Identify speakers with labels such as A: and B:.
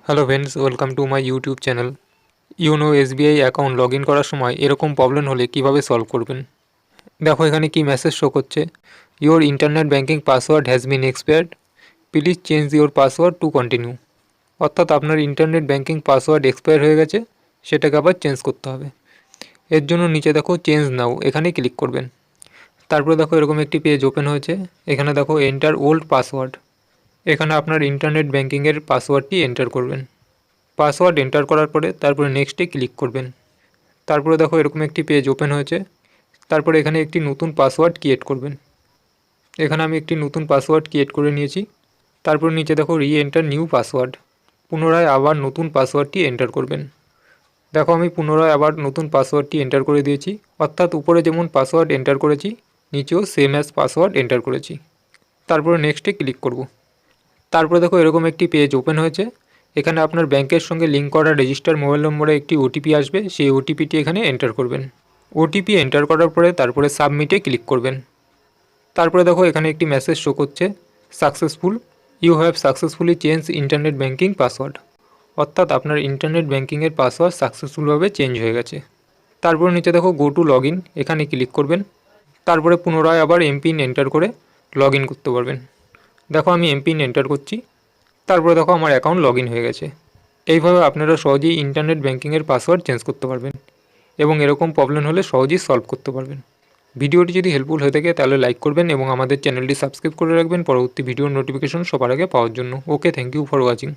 A: Hello friends, welcome to my YouTube channel. YONO SBI account log in করার সময় এরকম problem হলে কিভাবে সলভ করবেন। দেখো এখানে কি মেসেজ শো করছে, your internet banking password has been expired, please change your password to continue. অর্থাৎ আপনার ইন্টারনেট ব্যাঙ্কিং পাসওয়ার্ড এক্সপায়ার হয়ে গেছে, সেটাকে আবার চেঞ্জ করতে হবে। এর জন্য নিচে দেখো চেঞ্জ নাও, এখানে ক্লিক করবেন। তারপরে দেখো এরকম একটি পেজ ওপেন হয়েছে। এখানে দেখো এন্টার ওল্ড পাসওয়ার্ড, এখানে আপনার ইন্টারনেট ব্যাঙ্কিংয়ের পাসওয়ার্ডটি এন্টার করবেন। পাসওয়ার্ড এন্টার করার পরে তারপরে নেক্সটে ক্লিক করবেন। তারপরে দেখো এরকম একটি পেজ ওপেন হয়েছে। তারপরে এখানে একটি নতুন পাসওয়ার্ড ক্রিয়েট করবেন। এখানে আমি একটি নতুন পাসওয়ার্ড ক্রিয়েট করে নিয়েছি। তারপর নিচে দেখো রি এন্টার নিউ পাসওয়ার্ড, পুনরায় আবার নতুন পাসওয়ার্ডটি এন্টার করবেন। দেখো আমি পুনরায় আবার নতুন পাসওয়ার্ডটি এন্টার করে দিয়েছি, অর্থাৎ উপরে যেমন পাসওয়ার্ড এন্টার করেছি নিচেও সেম অ্যাজ পাসওয়ার্ড এন্টার করেছি। তারপরে নেক্সটে ক্লিক করব। তারপরে দেখো এরকম একটি পেজ ওপেন হয়েছে। এখানে আপনার ব্যাংকের সঙ্গে লিঙ্ক করা রেজিস্টার মোবাইল নম্বরে একটি ওটিপি আসবে, সেই ওটিপিটি এখানে এন্টার করবেন। ওটিপি এন্টার করার পরে তারপরে সাবমিটে ক্লিক করবেন। তারপরে দেখো এখানে একটি মেসেজ শো করছে, successful, you have successfully change internet banking password. অর্থাৎ আপনার ইন্টারনেট ব্যাঙ্কিংয়ের পাসওয়ার্ড সাকসেসফুলভাবে চেঞ্জ হয়ে গেছে। তারপরে নিচে দেখো গো টু লগ ইন, এখানে ক্লিক করবেন। তারপরে পুনরায় আবার এমপিন এন্টার করে লগ ইন করতে পারবেন। দেখো আমি এমপিন এন্টার করছি। তারপরে দেখো আমার অ্যাকাউন্ট লগ ইন হয়ে গেছে। এইভাবে আপনারা সহজেই ইন্টারনেট ব্যাঙ্কিংয়ের পাসওয়ার্ড চেঞ্জ করতে পারবেন এবং এরকম প্রবলেম হলে সহজেই সলভ করতে পারবেন। ভিডিওটি যদি হেল্পফুল হয়ে থাকে তাহলে লাইক করবেন এবং আমাদের চ্যানেলটি সাবস্ক্রাইব করে রাখবেন পরবর্তী ভিডিওর নোটিফিকেশন সবার আগে পাওয়ার জন্য। ওকে, থ্যাংক ইউ ফর ওয়াচিং।